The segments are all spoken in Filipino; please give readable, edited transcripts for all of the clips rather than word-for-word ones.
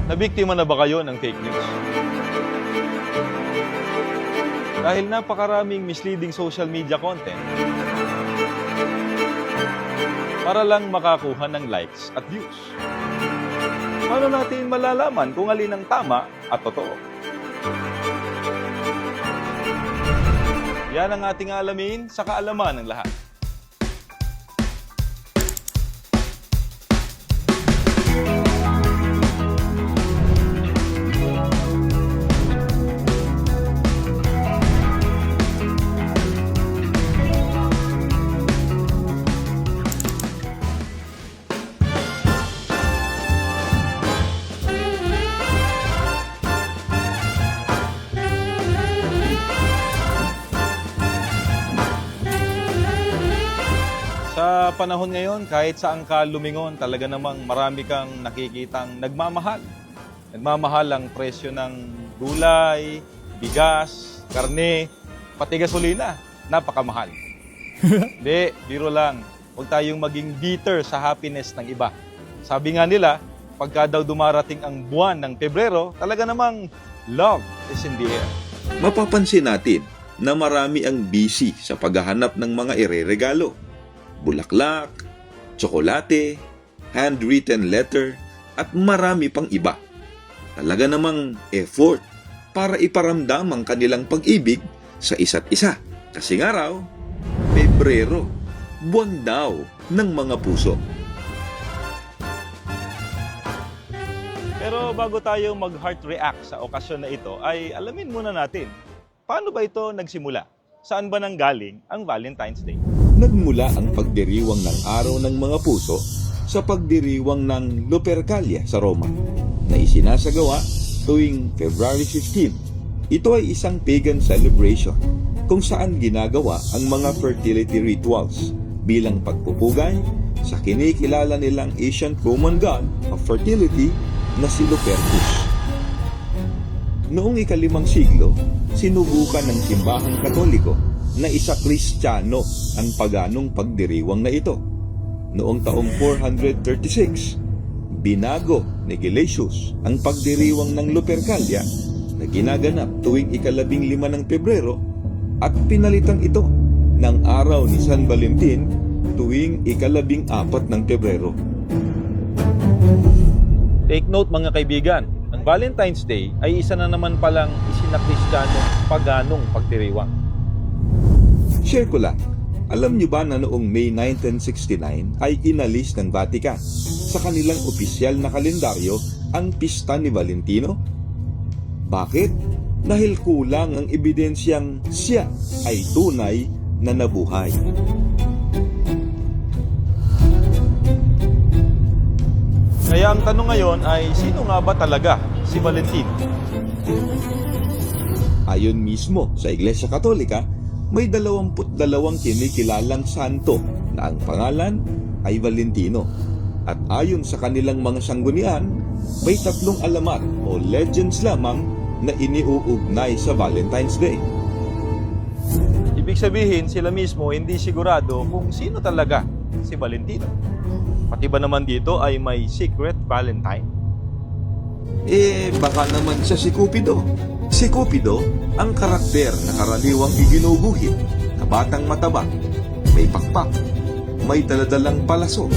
Nabiktima na ba kayo ng fake news? Dahil napakaraming misleading social media content para lang makakuha ng likes at views. Paano natin malalaman kung alin ang tama at totoo? Yan ang ating alamin sa kaalaman ng lahat. Sa panahon ngayon, kahit saan ka lumingon, talaga namang marami kang nakikitang nagmamahal. Nagmamahal ang presyo ng gulay, bigas, karne, pati gasolina. Napakamahal. Hindi, biro lang. Huwag tayong maging bitter sa happiness ng iba. Sabi nga nila, pagka daw dumarating ang buwan ng Pebrero, talaga namang love is in the air. Mapapansin natin na marami ang busy sa paghahanap ng mga ireregalo. Bulaklak, tsokolate, handwritten letter, at marami pang iba. Talaga namang effort para iparamdam ang kanilang pag-ibig sa isa't isa. Kasi nga raw, Pebrero, buwan daw ng mga puso. Pero bago tayo mag-heart react sa okasyon na ito, ay alamin muna natin, paano ba ito nagsimula? Saan ba nanggaling ang Valentine's Day? Nagmula ang pagdiriwang ng Araw ng Mga Puso sa pagdiriwang ng Lupercalia sa Roma na isinasagawa tuwing February 15. Ito ay isang pagan celebration kung saan ginagawa ang mga fertility rituals bilang pagpupugay sa kinikilala nilang ancient Roman god of fertility na si Lupercus. Noong ika-5 siglo, sinubukan ng simbahang Katoliko na isa Kristiyano ang paganong pagdiriwang na ito. Noong taong 436, binago ni Gelasius ang pagdiriwang ng Lupercalia na ginaganap tuwing ika-15 ng Pebrero at pinalitan ito ng araw ni San Valentin tuwing ika-14 ng Pebrero. Take note mga kaibigan, ang Valentine's Day ay isa na naman palang isinakristyano paganong pagdiriwang. Share ko lang, alam niyo ba na noong May 1969 ay inalis ng Vatican sa kanilang opisyal na kalendaryo ang pista ni Valentino? Bakit? Dahil kulang ang ebidensyang siya ay tunay na nabuhay. Kaya ang tanong ngayon ay, sino nga ba talaga si Valentino? Ayon mismo sa Iglesia Katolika, may 22 kinikilalang santo na ang pangalan ay Valentino. At ayon sa kanilang mga sanggunian, may 3 alamat o legends lamang na iniuugnay sa Valentine's Day. Ibig sabihin, sila mismo hindi sigurado kung sino talaga si Valentino. Pati ba naman dito ay may secret Valentine? Baka naman siya si Cupido. Si Cupido, ang karakter na karaniwang iginuguhit na batang mataba, may pakpak, may daladalang palaso,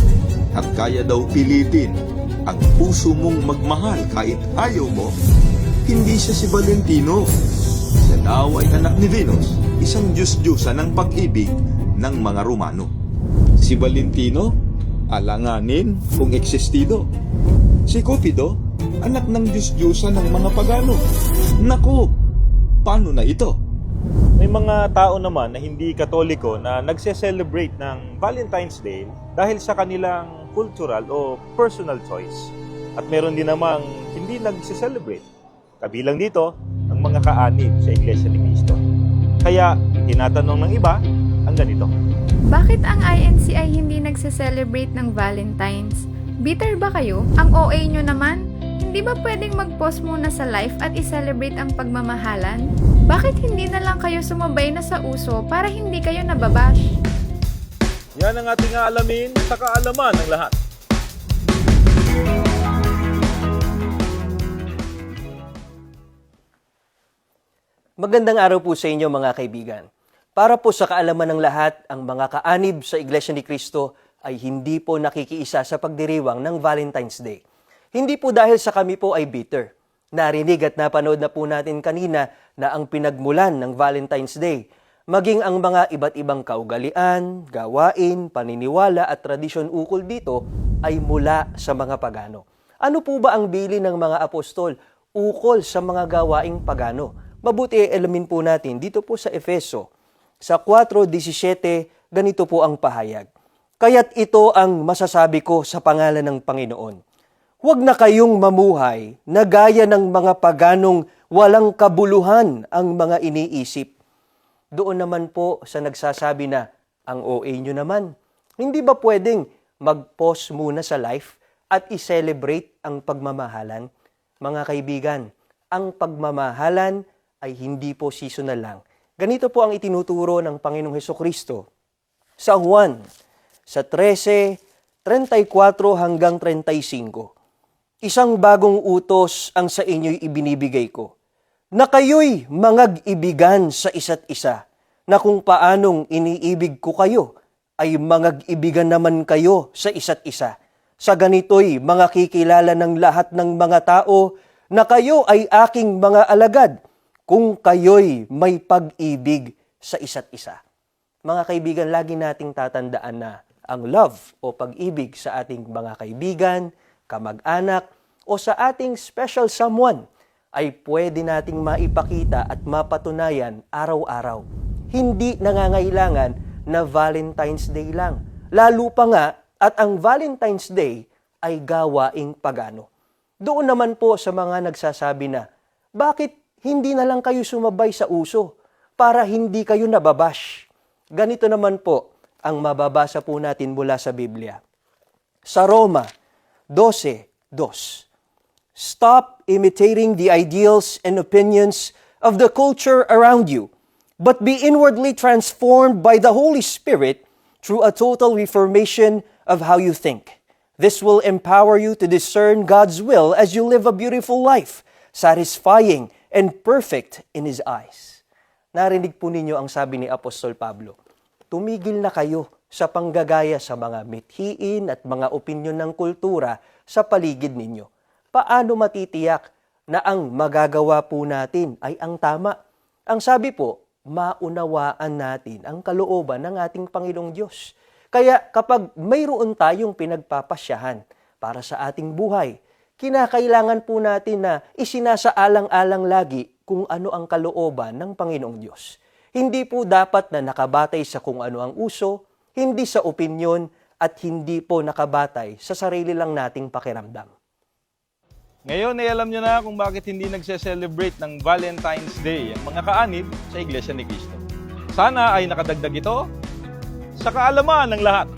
at kaya daw pilitin ang puso mong magmahal kahit ayaw mo. Hindi siya si Valentino. Siya daw ay anak ni Venus, isang Diyos-Diyosa ng pag-ibig ng mga Romano. Si Valentino, alanganin kung existido. Si Cupido, anak ng Diyos-Diyosa ng mga pagano. Naku, paano na ito? May mga tao naman na hindi Katoliko na nagse-celebrate ng Valentine's Day dahil sa kanilang cultural o personal choice. At meron din namang hindi nagse-celebrate. Kabilang dito, ang mga kaanib sa Iglesia ni Cristo. Kaya, tinatanong ng iba, ang ganito. Bakit ang INC ay hindi nagse-celebrate ng Valentine's? Bitter ba kayo? Ang OA nyo naman? Hindi ba pwedeng mag-pause muna sa life at i-celebrate ang pagmamahalan? Bakit hindi na lang kayo sumabay na sa uso para hindi kayo nababash? Yan ang ating aalamin sa kaalaman ng lahat. Magandang araw po sa inyo mga kaibigan. Para po sa kaalaman ng lahat, ang mga kaanib sa Iglesia ni Cristo ay hindi po nakikiisa sa pagdiriwang ng Valentine's Day. Hindi po dahil sa kami po ay bitter. Narinig at napanood na po natin kanina na ang pinagmulan ng Valentine's Day, maging ang mga iba't ibang kaugalian, gawain, paniniwala at tradisyon ukol dito ay mula sa mga pagano. Ano po ba ang bili ng mga apostol ukol sa mga gawaing pagano? Mabuti alamin po natin dito po sa Efeso. Sa 4:17, ganito po ang pahayag. Kaya't ito ang masasabi ko sa pangalan ng Panginoon. Huwag na kayong mamuhay na gaya ng mga paganong walang kabuluhan ang mga iniisip. Doon naman po sa nagsasabi na, ang OA nyo naman, hindi ba pwedeng mag-pause muna sa life at i-celebrate ang pagmamahalan? Mga kaibigan, ang pagmamahalan ay hindi po seasonal lang. Ganito po ang itinuturo ng Panginoong Hesukristo sa Juan, sa 13:34 hanggang 35. Isang bagong utos ang sa inyo'y ibinibigay ko, na kayo'y mangag-ibigan sa isa't isa, na kung paanong iniibig ko kayo, ay mangag-ibigan naman kayo sa isa't isa. Sa ganito'y makikilala ng lahat ng mga tao na kayo ay aking mga alagad, kung kayo'y may pag-ibig sa isa't isa. Mga kaibigan, lagi nating tatandaan na ang love o pag-ibig sa ating mga kaibigan, kamag-anak, o sa ating special someone ay pwede nating maipakita at mapatunayan araw-araw. Hindi nangangailangan na Valentine's Day lang. Lalo pa nga at ang Valentine's Day ay gawaing pagano. Doon naman po sa mga nagsasabi na, bakit hindi na lang kayo sumabay sa uso para hindi kayo nababash? Ganito naman po ang mababasa po natin mula sa Biblia. Sa Roma 12:2. Stop imitating the ideals and opinions of the culture around you, but be inwardly transformed by the Holy Spirit through a total reformation of how you think. This will empower you to discern God's will as you live a beautiful life, satisfying and perfect in His eyes. Narinig po ninyo ang sabi ni Apostol Pablo, tumigil na kayo sa panggagaya sa mga mithiin at mga opinyon ng kultura sa paligid ninyo. Paano matitiyak na ang magagawa po natin ay ang tama? Ang sabi po, maunawaan natin ang kalooban ng ating Panginoong Diyos. Kaya kapag mayroon tayong pinagpapasyahan para sa ating buhay, kinakailangan po natin na isinasaalang-alang lagi kung ano ang kalooban ng Panginoong Diyos. Hindi po dapat na nakabatay sa kung ano ang uso, hindi sa opinyon, at hindi po nakabatay sa sarili lang nating pakiramdam. Ngayon ay alam nyo na kung bakit hindi nagse-celebrate ng Valentine's Day ang mga kaanib sa Iglesia ni Cristo. Sana ay nakadagdag ito sa kaalaman ng lahat.